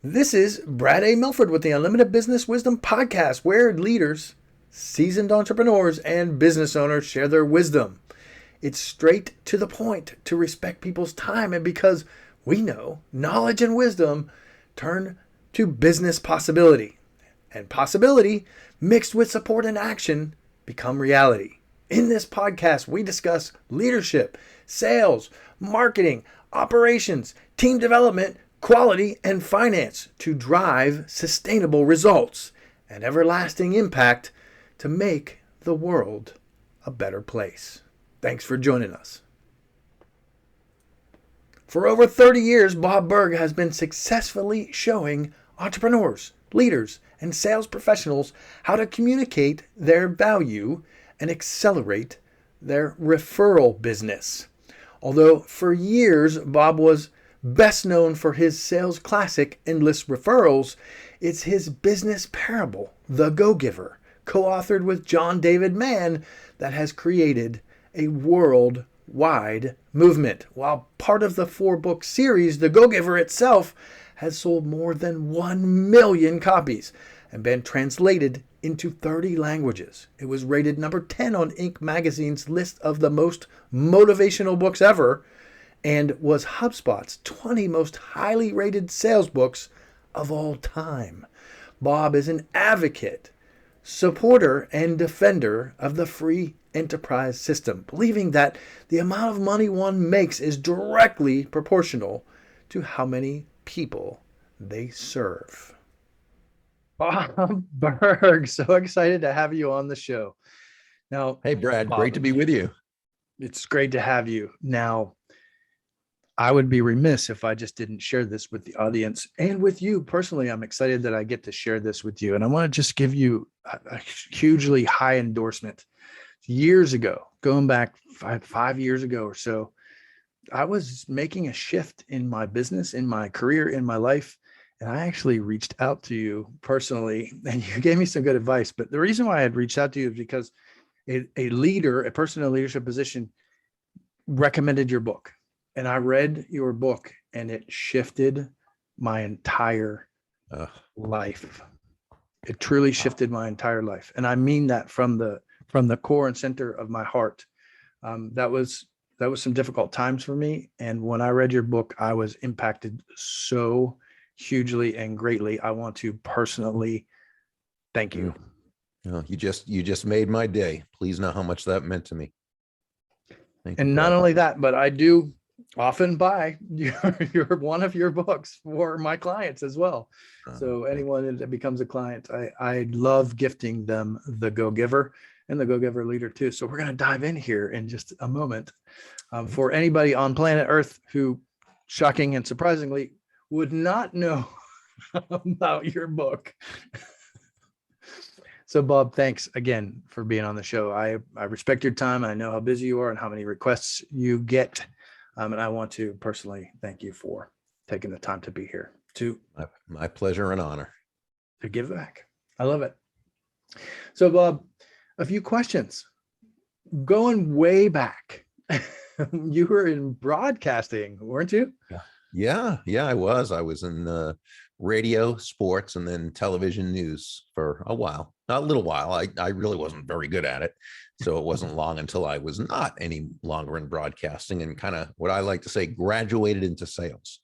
This is Brad A. Milford with the Unlimited Business Wisdom Podcast, where leaders, seasoned entrepreneurs, and business owners share their wisdom. It's straight to the point to respect people's time, and because we know knowledge and wisdom turn to business possibility, and possibility mixed with support and action become reality. In this podcast, we discuss leadership, sales, marketing, operations, team development, quality, and finance to drive sustainable results and everlasting impact to make the world a better place. Thanks for joining us. For over 30 years, Bob Burg has been successfully showing entrepreneurs, leaders, and sales professionals how to communicate their value and accelerate their referral business. Although for years, Bob was best known for his sales classic, Endless Referrals, it's his business parable, The Go-Giver, co-authored with John David Mann, that has created a worldwide movement. While part of the 4-book series, The Go-Giver itself has sold more than 1 million copies and been translated into 30 languages. It was rated number 10 on Inc. magazine's list of the most motivational books ever, and was HubSpot's 20 most highly rated sales books of all time. Bob is an advocate, supporter, and defender of the free enterprise system, believing that the amount of money one makes is directly proportional to how many people they serve. Bob Burg, so excited to have you on the show. Now, hey, Brad, Bob, great to be with you. It's great to have you. Now, I would be remiss if I just didn't share this with the audience and with you personally. I'm excited that I get to share this with you. And I want to just give you a hugely high endorsement. Years ago, going back five years ago or so, I was making a shift in my business, in my career, in my life. And I actually reached out to you personally, and you gave me some good advice. But the reason why I had reached out to you is because a leader, a person in a leadership position, recommended your book. And I read your book, and it shifted my entire life. It truly shifted my entire life. And I mean that from the core and center of my heart. That was some difficult times for me. And when I read your book, I was impacted so hugely and greatly. I want to personally thank you. You just made my day. Please know how much that meant to me. Thank you. And not only that, but I do often buy one of your books for my clients as well. So anyone that becomes a client, I love gifting them The Go-Giver and The Go-Giver Leader too. So we're going to dive in here in just a moment. For anybody on planet Earth who, shocking and surprisingly, would not know about your book. So Bob, thanks again for being on the show. I respect your time. I know how busy you are and how many requests you get. And I want to personally thank you for taking the time to be here. My pleasure and honor. To give back. I love it. So Bob, a few questions. Going way back, you were in broadcasting, weren't you? Yeah, I was. I was in radio, sports, and then television news for a while. Not a little while. I really wasn't very good at it. So it wasn't long until I was not any longer in broadcasting and kind of what I like to say, graduated into sales.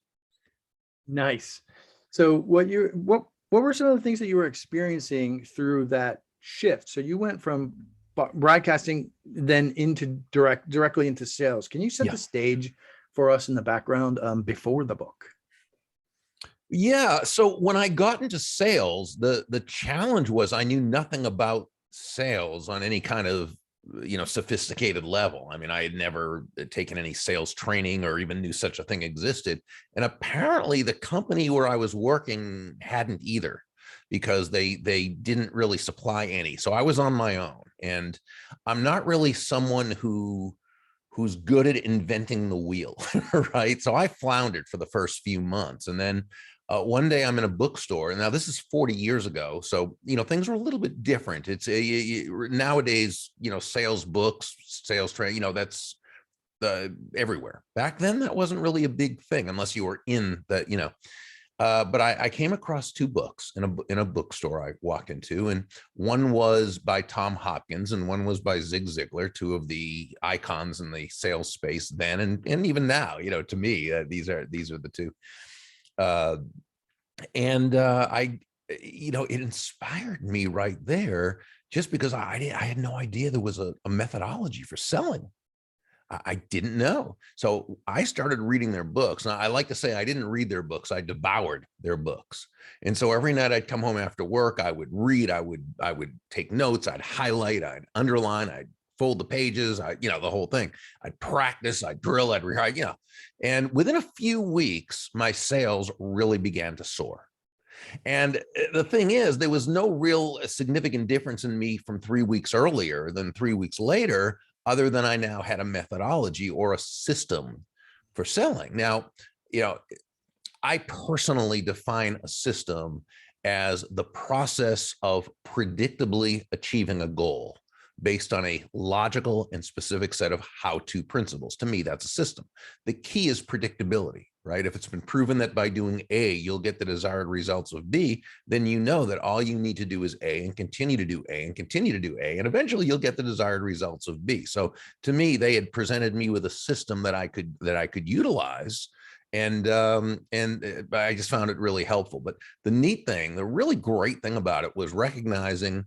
Nice. So what were some of the things that you were experiencing through that shift? So you went from broadcasting then into directly into sales. Can you set the stage for us in the background before the book? Yeah. So when I got into sales, the challenge was I knew nothing about sales on any kind of sophisticated level. I mean, I had never taken any sales training or even knew such a thing existed. And apparently the company where I was working hadn't either, because they didn't really supply any. So I was on my own, and I'm not really someone who's good at inventing the wheel, right? So I floundered for the first few months. And then one day I'm in a bookstore, and now this is 40 years ago. So, things are a little bit different. It's nowadays, sales books, sales training, that's everywhere. Back then, that wasn't really a big thing unless you were in the, But I came across two books in a bookstore I walked into, and one was by Tom Hopkins and one was by Zig Ziglar, two of the icons in the sales space then and even now. To me, these are the two. It inspired me right there, just because I had no idea there was a methodology for selling. I didn't know. So I started reading their books. Now, I like to say I didn't read their books. I devoured their books. And so every night I'd come home after work, I would read, I would take notes, I'd highlight, I'd underline, I'd fold the pages, the whole thing. I'd practice, I'd drill, I'd rewrite, And within a few weeks, my sales really began to soar. And the thing is, there was no real significant difference in me from 3 weeks earlier than 3 weeks later, other than I now had a methodology or a system for selling. Now, I personally define a system as the process of predictably achieving a goal based on a logical and specific set of how-to principles. To me, that's a system. The key is predictability, right? If it's been proven that by doing A, you'll get the desired results of B, then you know that all you need to do is A and continue to do A and continue to do A, and eventually you'll get the desired results of B. So to me, they had presented me with a system that I could utilize. And I just found it really helpful. But the really great thing about it was recognizing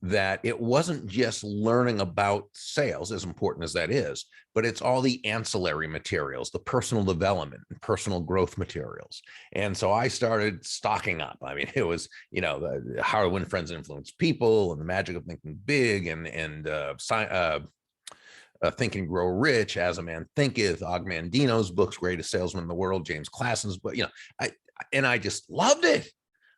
that it wasn't just learning about sales, as important as that is, but it's all the ancillary materials, the personal development and personal growth materials. And so I started stocking up. I mean, it was, How to Win Friends and Influence People, and The Magic of Thinking Big, and Think and Grow Rich, As a Man Thinketh, Og Mandino's books, Greatest Salesman in the World, James Classen's book, I just loved it.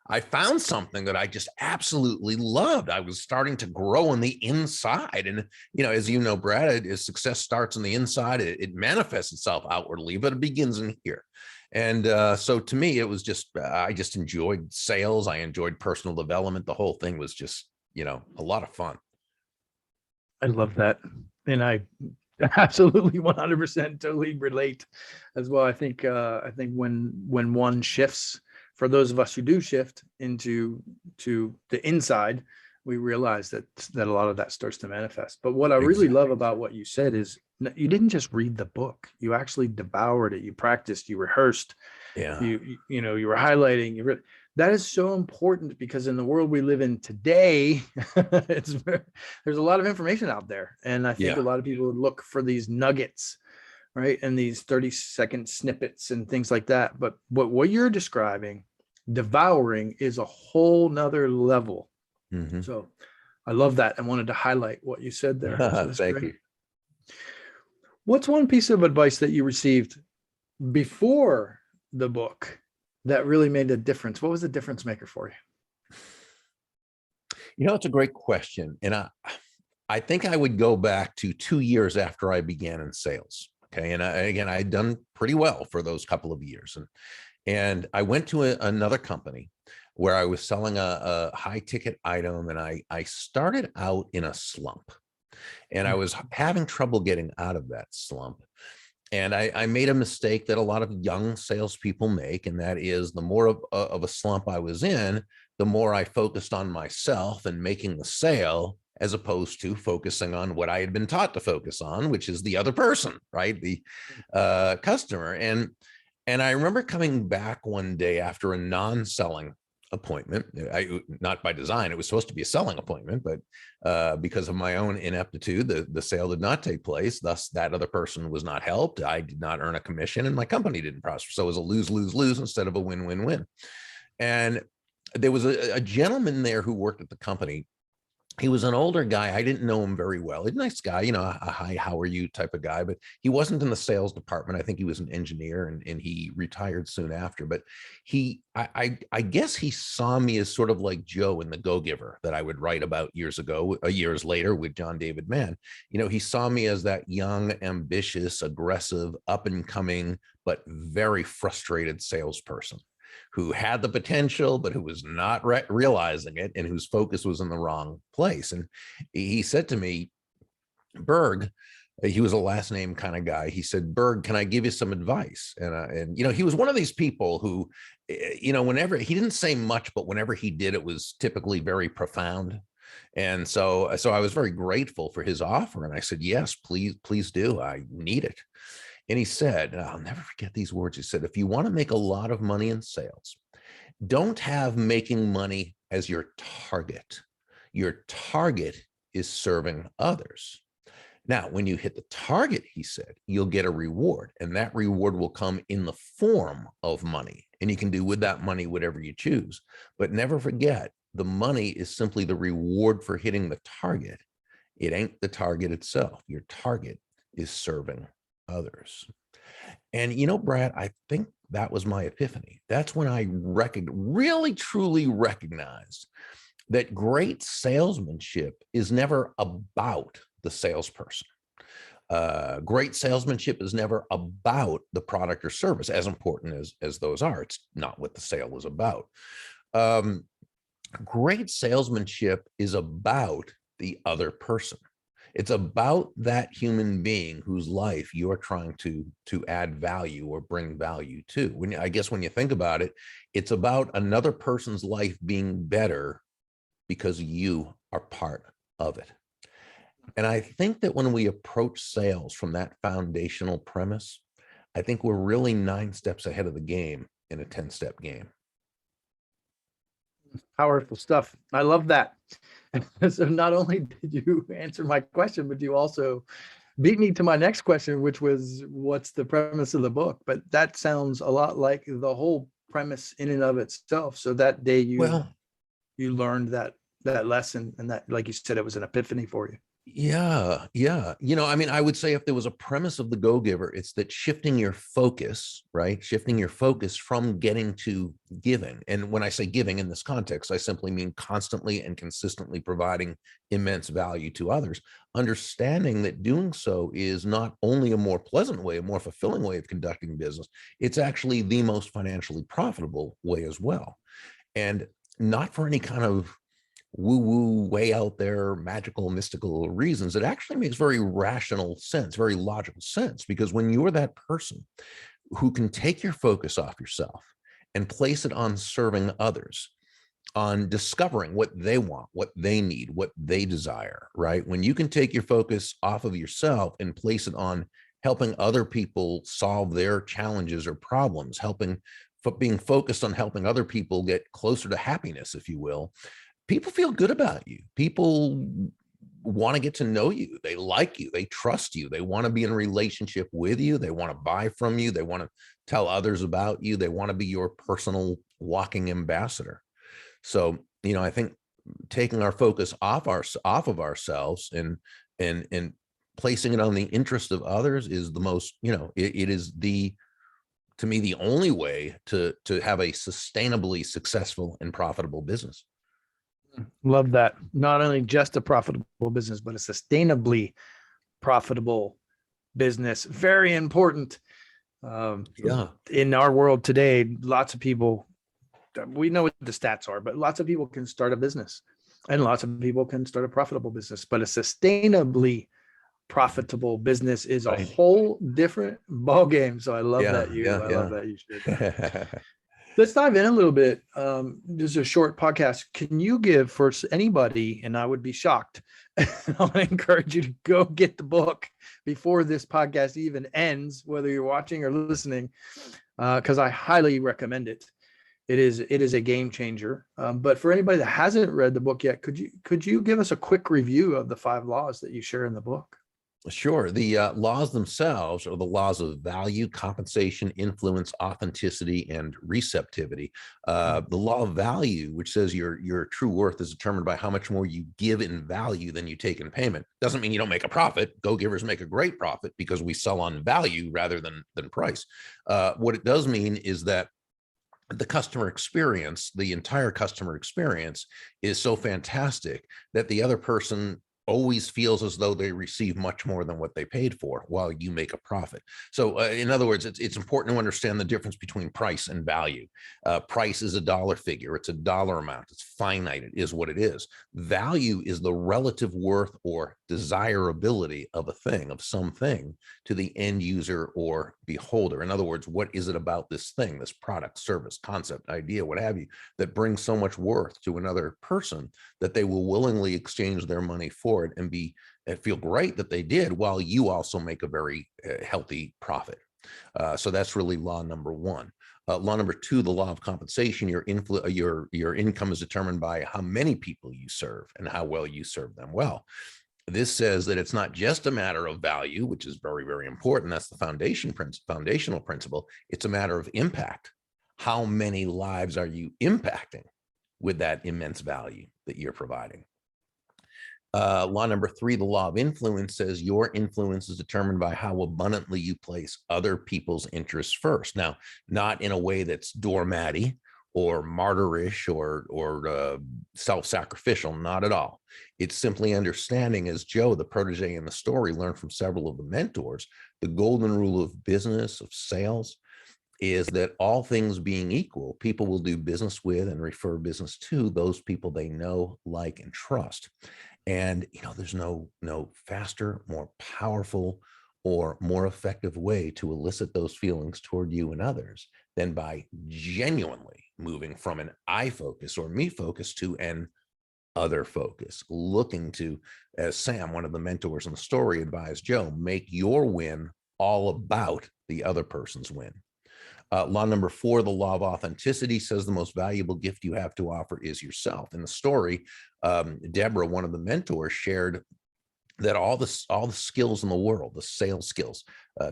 I found something that I just absolutely loved. I was starting to grow on the inside. And, as you know, Brad, as success starts on the inside, it manifests itself outwardly, but it begins in here. And so to me, it was I just enjoyed sales. I enjoyed personal development. The whole thing was just, a lot of fun. I love that. And I absolutely 100% totally relate as well. I think when one shifts, for those of us who do shift into the inside, we realize that a lot of that starts to manifest. But what I really love about what you said is you didn't just read the book. You actually devoured it. You practiced, you rehearsed, yeah. You were highlighting. That is so important, because in the world we live in today, there's a lot of information out there. And I think a lot of people look for these nuggets, right? And these 30-second snippets and things like that. But what you're describing, devouring, is a whole nother level. Mm-hmm. So I love that. I wanted to highlight what you said there. So Thank you. What's one piece of advice that you received before the book that really made a difference? What was the difference maker for you? It's a great question. And I think I would go back to 2 years after I began in sales. Okay. And I had done pretty well for those couple of years. And I went to another company where I was selling a high ticket item, and I started out in a slump, and I was having trouble getting out of that slump. And I made a mistake that a lot of young salespeople make, and that is, the more of a slump I was in, the more I focused on myself and making the sale, as opposed to focusing on what I had been taught to focus on, which is the other person, right? The customer. And I remember coming back one day after a non-selling appointment. Not by design, it was supposed to be a selling appointment, but because of my own ineptitude, the sale did not take place. Thus, that other person was not helped. I did not earn a commission, and my company didn't prosper. So it was a lose-lose-lose instead of a win-win-win. And there was a gentleman there who worked at the company. He was an older guy. I didn't know him very well. He's a nice guy, a hi, how are you type of guy, but he wasn't in the sales department. I think he was an engineer, and he retired soon after. But I guess he saw me as sort of like Joe in The Go-Giver that I would write about years later with John David Mann. He saw me as that young, ambitious, aggressive, up and coming, but very frustrated salesperson who had the potential, but who was not realizing it, and whose focus was in the wrong place. And he said to me, Burg, He was a last name kind of guy. He said, Berg, can I give you some advice? And you know, he was one of these people who, you know, whenever he didn't say much, but whenever he did, it was typically very profound. And so I was very grateful for his offer. And I said, yes, please do. I need it. And he said, and I'll never forget these words. He said, if you want to make a lot of money in sales, don't have making money as your target. Your target is serving others. Now, when you hit the target, he said, you'll get a reward, and that reward will come in the form of money. And you can do with that money whatever you choose. But never forget, the money is simply the reward for hitting the target. It ain't the target itself. Your target is serving others. And, you know, Brad, I think that was my epiphany. That's when I really, truly recognized that great salesmanship is never about the salesperson. Great salesmanship is never about the product or service, as important as those are. It's not what the sale is about. Great salesmanship is about the other person. It's about that human being whose life you're trying to add value or bring value to. I guess when you think about it, it's about another person's life being better because you are part of it. And I think that when we approach sales from that foundational premise, I think we're really 9 steps ahead of the game in a 10-step game. Powerful stuff. I love that. So not only did you answer my question, but you also beat me to my next question, which was, what's the premise of the book? But that sounds a lot like the whole premise in and of itself. So that day you learned that lesson, and that, like you said, it was an epiphany for you. Yeah. You know, I mean, I would say if there was a premise of the Go-Giver, it's that shifting your focus, right? Shifting your focus from getting to giving. And when I say giving in this context, I simply mean constantly and consistently providing immense value to others, understanding that doing so is not only a more pleasant way, a more fulfilling way of conducting business, it's actually the most financially profitable way as well. And not for any kind of woo-woo, way out there, magical, mystical reasons. It actually makes very rational sense, very logical sense, because when you're that person who can take your focus off yourself and place it on serving others, on discovering what they want, what they need, what they desire, right? When you can take your focus off of yourself and place it on helping other people solve their challenges or problems, being focused on helping other people get closer to happiness, if you will, people feel good about you. People want to get to know you. They like you. They trust you. They want to be in a relationship with you. They want to buy from you. They want to tell others about you. They want to be your personal walking ambassador. So, you know, I think taking our focus off of ourselves and placing it on the interest of others is the most, you know, it is to me, the only way to have a sustainably successful and profitable business. Love that. Not only just a profitable business, but a sustainably profitable business. Very important. In our world today, lots of people, we know what the stats are, but lots of people can start a business and lots of people can start a profitable business, but a sustainably profitable business is a whole different ball game. So I love that love that you shared that. Let's dive in a little bit. This is a short podcast. Can you give for anybody, and I would be shocked, I want to encourage you to go get the book before this podcast even ends, whether you're watching or listening, because I highly recommend it. It is a game changer. But for anybody that hasn't read the book yet, could you give us a quick review of the 5 laws that you share in the book? Sure. The laws themselves are the laws of value, compensation, influence, authenticity, and receptivity. The law of value, which says your true worth is determined by how much more you give in value than you take in payment. Doesn't mean you don't make a profit. Go-givers make a great profit because we sell on value rather than price. What it does mean is that the customer experience, the entire customer experience, is so fantastic that the other person always feels as though they receive much more than what they paid for while you make a profit. So in other words, it's important to understand the difference between price and value. Price is a dollar figure. It's a dollar amount. It's finite. It is what it is. Value is the relative worth or desirability of a thing, of something, to the end user or beholder. In other words, what is it about this thing, this product, service, concept, idea, what have you, that brings so much worth to another person that they will willingly exchange their money for it and feel great that they did, while you also make a very healthy profit. So that's really law number one. Law number two, the law of compensation. Your income is determined by how many people you serve and how well you serve them well. This says that it's not just a matter of value, which is very, very important. That's the foundational principle. It's a matter of impact. How many lives are you impacting with that immense value that you're providing? Law number three, the law of influence, says your influence is determined by how abundantly you place other people's interests first. Now, not in a way that's doormatty or martyrish or self-sacrificial, not at all. It's simply understanding, as Joe, the protege in the story, learned from several of the mentors, the golden rule of business, of sales, is that all things being equal, people will do business with and refer business to those people they know, like, and trust. And, there's no faster, more powerful, or more effective way to elicit those feelings toward you and others than by genuinely moving from an I focus or me focus to an other focus, looking to, as Sam, one of the mentors in the story, advised Joe, make your win all about the other person's win. Law number four, the law of authenticity, says the most valuable gift you have to offer is yourself. In the story, Deborah, one of the mentors, shared that all the skills in the world, the sales skills,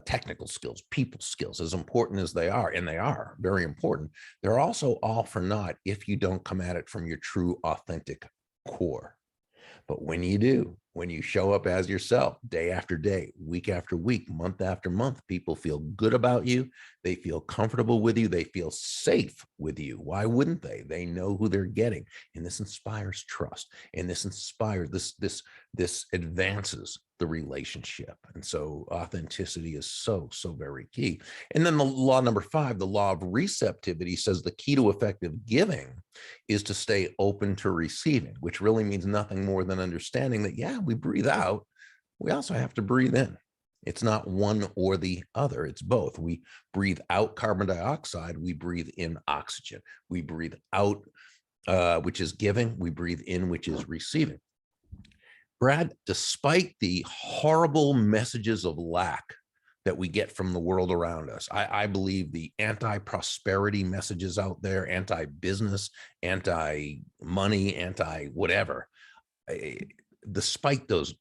technical skills, people skills, as important as they are, and they are very important, they're also all for naught if you don't come at it from your true, authentic core. But when you do, when you show up as yourself day after day, week after week, month after month, people feel good about you. They feel comfortable with you. They feel safe with you. Why wouldn't they? They know who they're getting. And this inspires trust. And this inspires, this advances the relationship. And so authenticity is so very key. And then the law number five, the law of receptivity, says the key to effective giving is to stay open to receiving, which really means nothing more than understanding that, yeah, we breathe out, we also have to breathe in. It's not one or the other, it's both. We breathe out carbon dioxide, we breathe in oxygen. We breathe out, which is giving, we breathe in, which is receiving. Brad, despite the horrible messages of lack that we get from the world around us, I believe the anti-prosperity messages out there, anti-business, anti-money, anti-whatever, despite those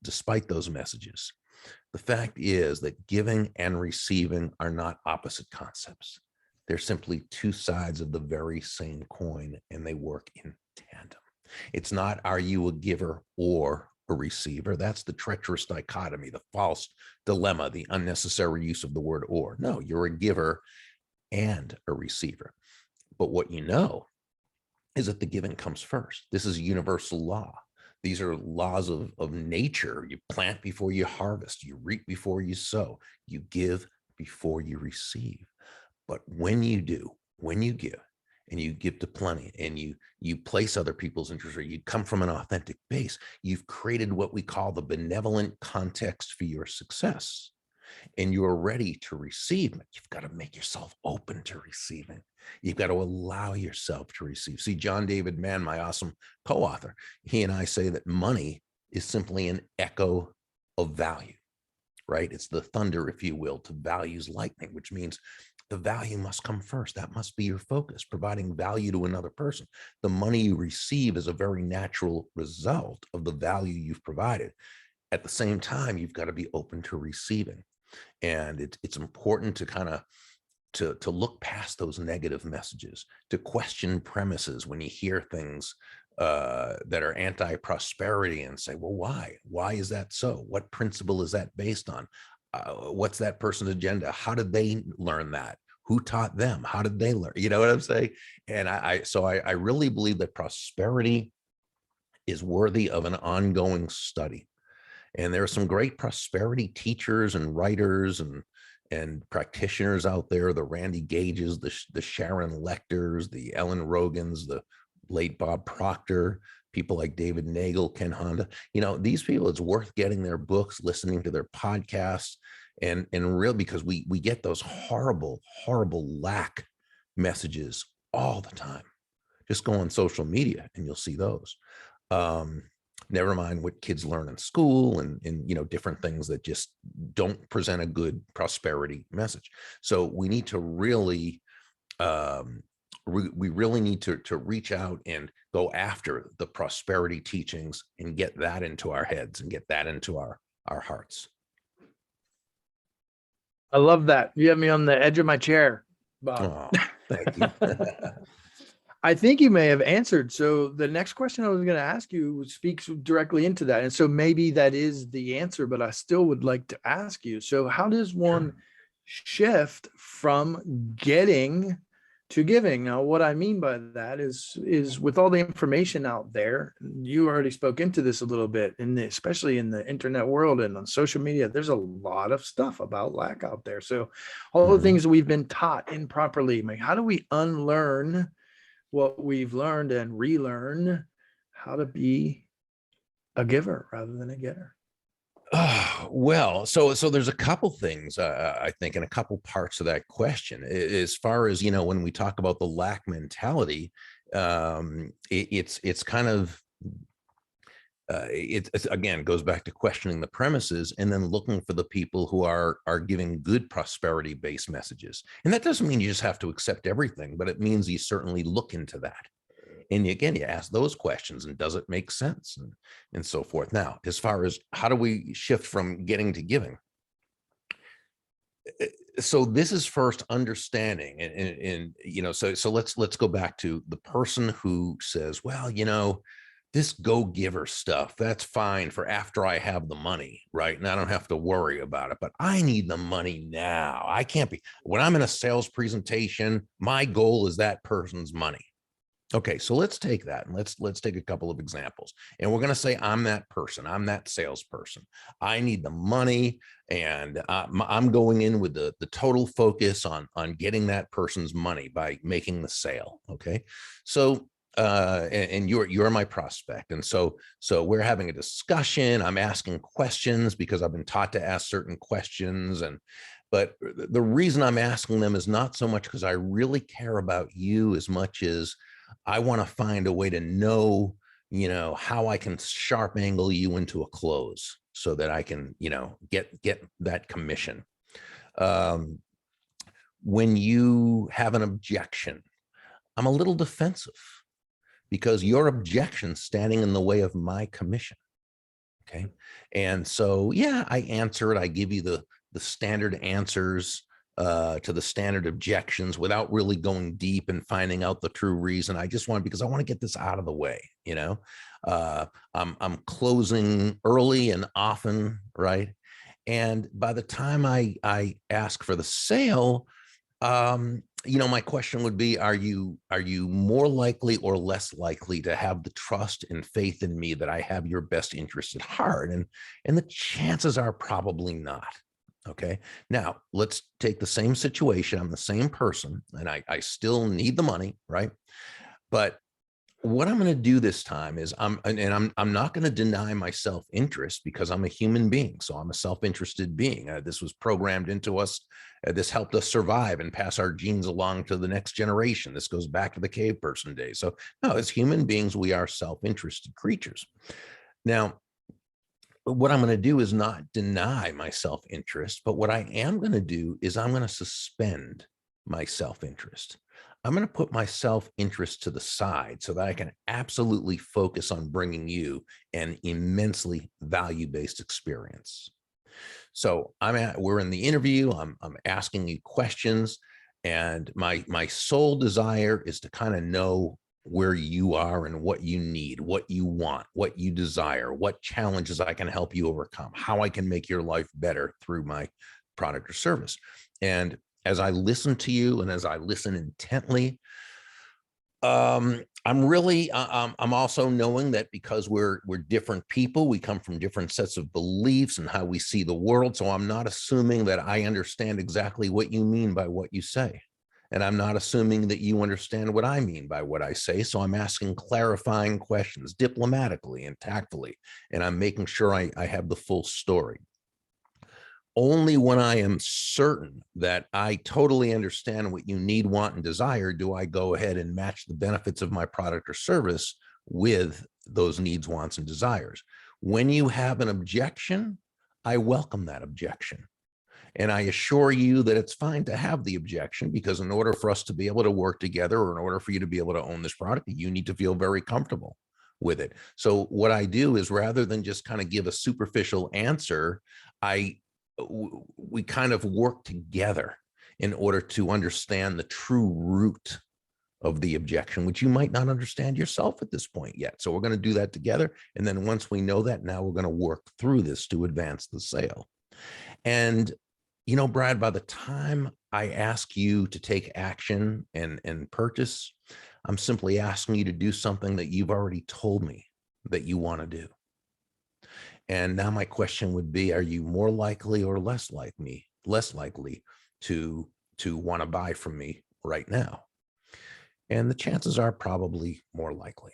messages, the fact is that giving and receiving are not opposite concepts. They're simply two sides of the very same coin, and they work in tandem. It's not, are you a giver or a receiver? That's the treacherous dichotomy, the false dilemma, the unnecessary use of the word or. No, you're a giver and a receiver. But what you know is that the giving comes first. This is universal law. These are laws of nature. You plant before you harvest. You reap before you sow. You give before you receive. But when you do, when you give, and you give to plenty, and you place other people's interests, or you come from an authentic base, you've created what we call the benevolent context for your success. And you're ready to receive, but you've got to make yourself open to receiving. You've got to allow yourself to receive. See, John David Mann, my awesome co-author, he and I say that money is simply an echo of value, right? It's the thunder, if you will, to value's lightning, which means the value must come first. That must be your focus, providing value to another person. The money you receive is a very natural result of the value you've provided. At the same time, you've got to be open to receiving. And it's important to kind of to look past those negative messages, to question premises when you hear things that are anti-prosperity, and say, well, why? Why is that so? What principle is that based on? What's that person's agenda? How did they learn that? Who taught them? How did they learn? You know what I'm saying? And I really believe that prosperity is worthy of an ongoing study. And there are some great prosperity teachers and writers and practitioners out there, the Randy Gages, the Sharon Lecters, the Ellen Rogans, the late Bob Proctor, people like David Nagel, Ken Honda. These people, it's worth getting their books, listening to their podcasts, and real, because we get those horrible lack messages all the time. Just go on social media and you'll see those. Never mind what kids learn in school and different things that just don't present a good prosperity message. So we need to really, we really need to reach out and go after the prosperity teachings and get that into our heads and get that into our hearts. I love that. You have me on the edge of my chair, Bob. Oh, thank you. I think you may have answered. So the next question I was going to ask you speaks directly into that. And so maybe that is the answer, but I still would like to ask you. So how does one shift from getting to giving? Now, what I mean by that is with all the information out there, you already spoke into this a little bit, and especially in the internet world and on social media, there's a lot of stuff about lack out there. So all the things that we've been taught improperly, how do we unlearn what we've learned and relearn how to be a giver rather than a getter? Well, so there's a couple things, I think, and a couple parts of that question. As far as, when we talk about the lack mentality, it's kind of, it's again, goes back to questioning the premises and then looking for the people who are giving good prosperity based messages. And that doesn't mean you just have to accept everything, but it means you certainly look into that. And again, you ask those questions, and does it make sense, and so forth. Now, as far as how do we shift from getting to giving? So this is first understanding, and so let's go back to the person who says, well, this go-giver stuff, that's fine for after I have the money, right? And I don't have to worry about it, but I need the money now. I can't be, when I'm in a sales presentation, my goal is that person's money. Okay, so let's take that and let's take a couple of examples. And we're going to say I'm that person. I'm that salesperson. I need the money, and I'm going in with the total focus on getting that person's money by making the sale. Okay, so and you're my prospect, and so we're having a discussion. I'm asking questions because I've been taught to ask certain questions, but the reason I'm asking them is not so much because I really care about you as much as I want to find a way to know, how I can sharp angle you into a close so that I can, get that commission. When you have an objection, I'm a little defensive because your objection standing in the way of my commission. Okay. And so, yeah, I answer it. I give you the standard answers to the standard objections without really going deep and finding out the true reason. I just because I want to get this out of the way. I'm closing early and often, right? And by the time I ask for the sale, my question would be, are you more likely or less likely to have the trust and faith in me that I have your best interest at heart? And the chances are probably not. Okay. Now let's take the same situation. I'm the same person and I still need the money. Right. But what I'm going to do this time is I'm not going to deny my self-interest because I'm a human being. So I'm a self-interested being. This was programmed into us. This helped us survive and pass our genes along to the next generation. This goes back to the cave person days. So no, as human beings, we are self-interested creatures. Now, what I'm going to do is not deny my self-interest, but what I am going to do is I'm going to suspend my self-interest. I'm going to put my self-interest to the side so that I can absolutely focus on bringing you an immensely value-based experience. So we're in the interview. I'm asking you questions, and my sole desire is to kind of know where you are and what you need, what you want, what you desire, what challenges I can help you overcome, how I can make your life better through my product or service. And as I listen to you and as I listen intently, I'm really, I'm also knowing that because we're different people, we come from different sets of beliefs and how we see the world. So I'm not assuming that I understand exactly what you mean by what you say. And I'm not assuming that you understand what I mean by what I say. So I'm asking clarifying questions diplomatically and tactfully. And I'm making sure I have the full story. Only when I am certain that I totally understand what you need, want, and desire do I go ahead and match the benefits of my product or service with those needs, wants, and desires. When you have an objection, I welcome that objection. And I assure you that it's fine to have the objection, because in order for us to be able to work together, or in order for you to be able to own this product, you need to feel very comfortable with it. So what I do is, rather than just kind of give a superficial answer, we kind of work together in order to understand the true root of the objection, which you might not understand yourself at this point yet. So we're going to do that together. And then once we know that, now we're going to work through this to advance the sale. And, you know, Brad, by the time I ask you to take action and purchase, I'm simply asking you to do something that you've already told me that you want to do. And now my question would be, are you more likely or less likely to want to buy from me right now? And the chances are probably more likely.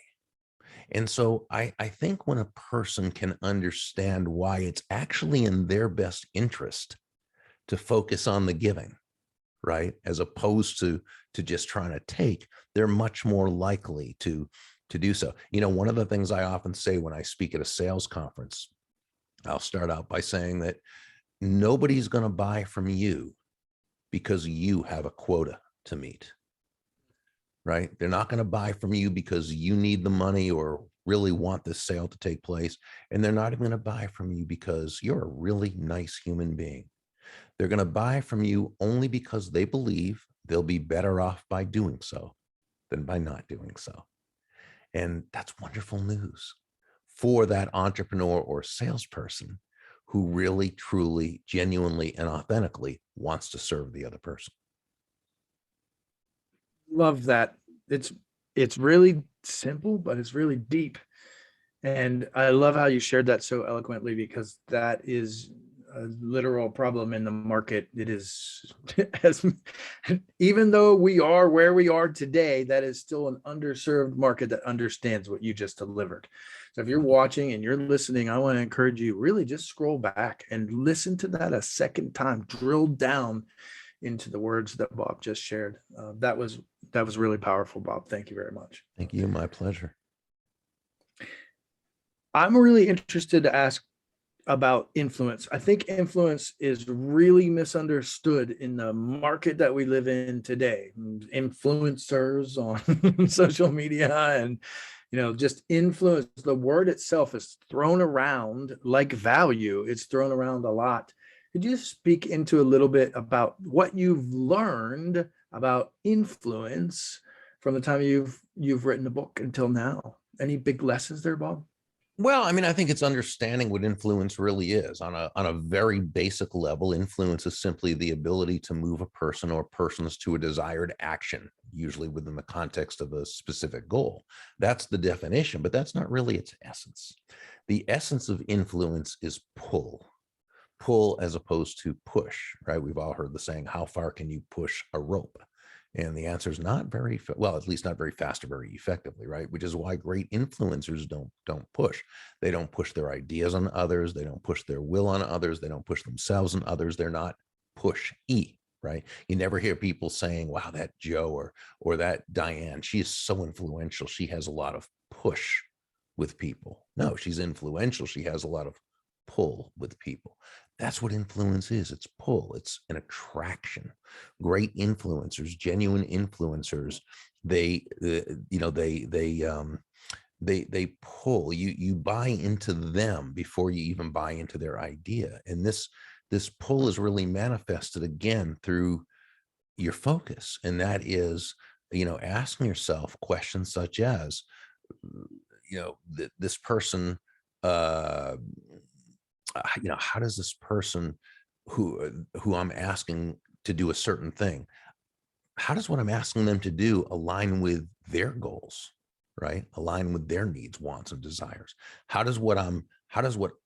And so I think when a person can understand why it's actually in their best interest to focus on the giving, right, as opposed to just trying to take, they're much more likely to do so. You know, one of the things I often say when I speak at a sales conference, I'll start out by saying that nobody's going to buy from you because you have a quota to meet, right? They're not going to buy from you because you need the money or really want this sale to take place. And they're not even going to buy from you because you're a really nice human being. They're going to buy from you only because they believe they'll be better off by doing so than by not doing so. And that's wonderful news for that entrepreneur or salesperson who really, truly, genuinely, and authentically wants to serve the other person. Love that. It's really simple, but it's really deep. And I love how you shared that so eloquently, because that is a literal problem in the market. It is, as even though we are where we are today, that is still an underserved market that understands what you just delivered. So if you're watching and you're listening, I want to encourage you, really just scroll back and listen to that a second time, drill down into the words that Bob just shared. That was really powerful, Bob. Thank you very much. Thank you. My pleasure. I'm really interested to ask about influence. I think influence is really misunderstood in the market that we live in today. Influencers on social media and, you know, just influence. The word itself is thrown around like value. It's thrown around a lot. Could you speak into a little bit about what you've learned about influence from the time you've written a book until now? Any big lessons there, Bob? Well, I mean, I think it's understanding what influence really is on a very basic level. Influence is simply the ability to move a person or persons to a desired action, usually within the context of a specific goal. That's the definition, but that's not really its essence. The essence of influence is pull as opposed to push, right? We've all heard the saying, how far can you push a rope? And the answer is not very well, at least not very fast or very effectively, right? Which is why great influencers don't push. They don't push their ideas on others. They don't push their will on others. They don't push themselves on others. They're not push-y, right? You never hear people saying, wow, that Joe or that Diane, she is so influential. She has a lot of push with people. No, she's influential. She has a lot of pull with people. That's what influence is. It's pull. It's an attraction. Great influencers, genuine influencers, they pull you. You buy into them before you even buy into their idea. And this pull is really manifested again through your focus, and that is, asking yourself questions such as, this person. How does this person who I'm asking to do a certain thing, how does what I'm asking them to do align with their goals? right? Align with their needs, wants, and desires. How does what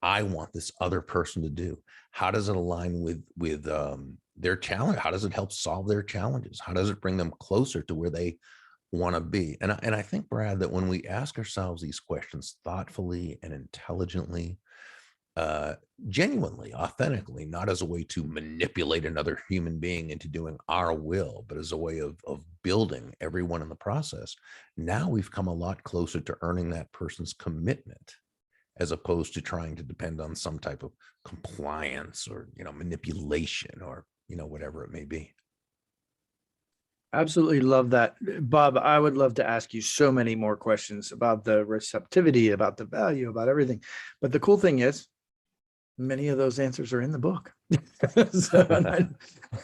I want this other person to do? How does it align with their challenge? How does it help solve their challenges? How does it bring them closer to where they want to be? And I think, Brad, that when we ask ourselves these questions thoughtfully and intelligently, uh, genuinely, authentically, not as a way to manipulate another human being into doing our will, but as a way of building everyone in the process. Now we've come a lot closer to earning that person's commitment, as opposed to trying to depend on some type of compliance or, manipulation or, whatever it may be. Absolutely love that. Bob, I would love to ask you so many more questions about the receptivity, about the value, about everything. But the cool thing is, many of those answers are in the book. So,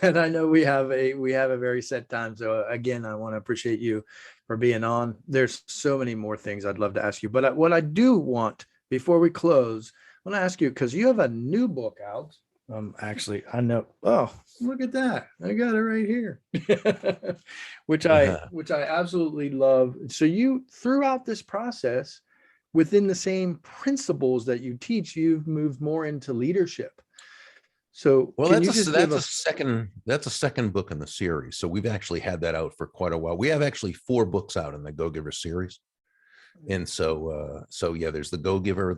and I know we have a very set time. So again, I want to appreciate you for being on. There's so many more things I'd love to ask you. But what I do want, before we close, I want to ask you, because you have a new book out. Actually, I know. Oh, look at that! I got it right here, which I absolutely love. So you, throughout this process, within the same principles that you teach, you've moved more into leadership. So well, can you that's just a second book in the series. So we've actually had that out for quite a while. We have actually 4 books out in the Go Giver series. And so yeah, there's the Go Giver,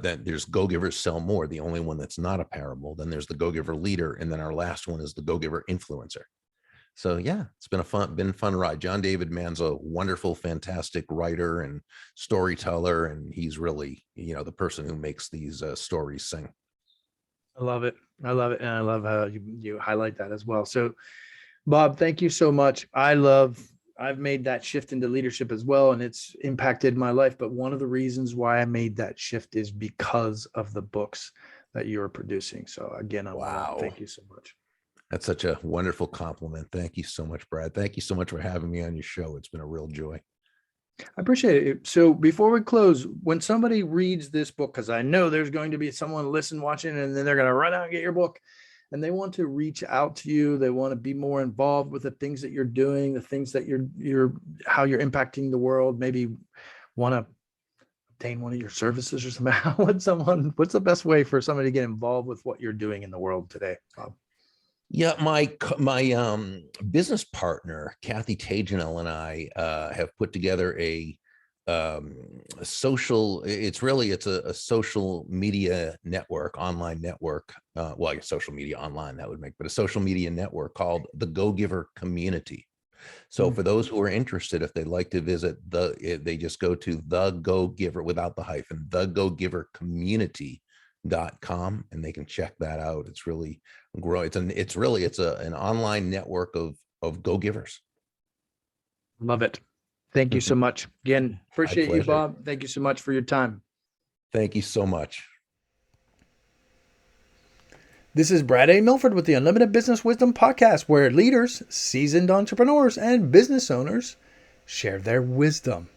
then there's Go Givers Sell More, the only one that's not a parable. Then there's the Go Giver Leader, and then our last one is the Go Giver Influencer. So yeah, it's been a fun ride. John David Mann's a wonderful, fantastic writer and storyteller, and he's really, the person who makes these stories sing. I love it. I love it. And I love how you highlight that as well. So Bob, thank you so much. I've made that shift into leadership as well, and it's impacted my life. But one of the reasons why I made that shift is because of the books that you're producing. So again, I want to thank you so much. That's such a wonderful compliment. Thank you so much, Brad. Thank you so much for having me on your show. It's been a real joy. I appreciate it. So before we close, when somebody reads this book, because I know there's going to be someone watching, and then they're going to run out and get your book, and they want to reach out to you, they want to be more involved with the things that you're doing, the things that how you're impacting the world, maybe want to obtain one of your services or something. What's the best way for somebody to get involved with what you're doing in the world today, Bob? Yeah, my business partner, 𝐂𝐸𝐿 and I have put together a social. It's a social media network, online network. Well, I guess social media online that would make, but a social media network called the Go Giver Community. So for those who are interested, if they'd like to visit they just go to the Go Giver without the hyphen, the Go Giver Community.com, and they can check that out. It's really growing. It's an online network of go givers. Love it. Thank you so much. Again, appreciate you, Bob. Thank you so much for your time. Thank you so much. This is Brad A. Milford with the Unlimited Business Wisdom Podcast, where leaders, seasoned entrepreneurs, and business owners share their wisdom.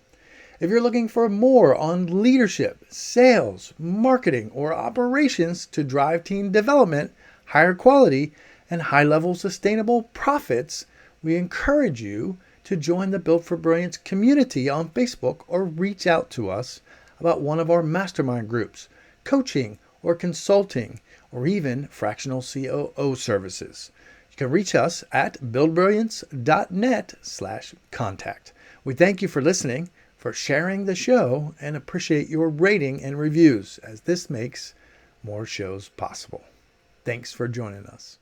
If you're looking for more on leadership, sales, marketing, or operations to drive team development, higher quality, and high-level sustainable profits, we encourage you to join the Built for Brilliance community on Facebook, or reach out to us about one of our mastermind groups, coaching or consulting, or even fractional COO services. You can reach us at buildbrilliance.net/contact. We thank you for listening, for sharing the show, and appreciate your rating and reviews, as this makes more shows possible. Thanks for joining us.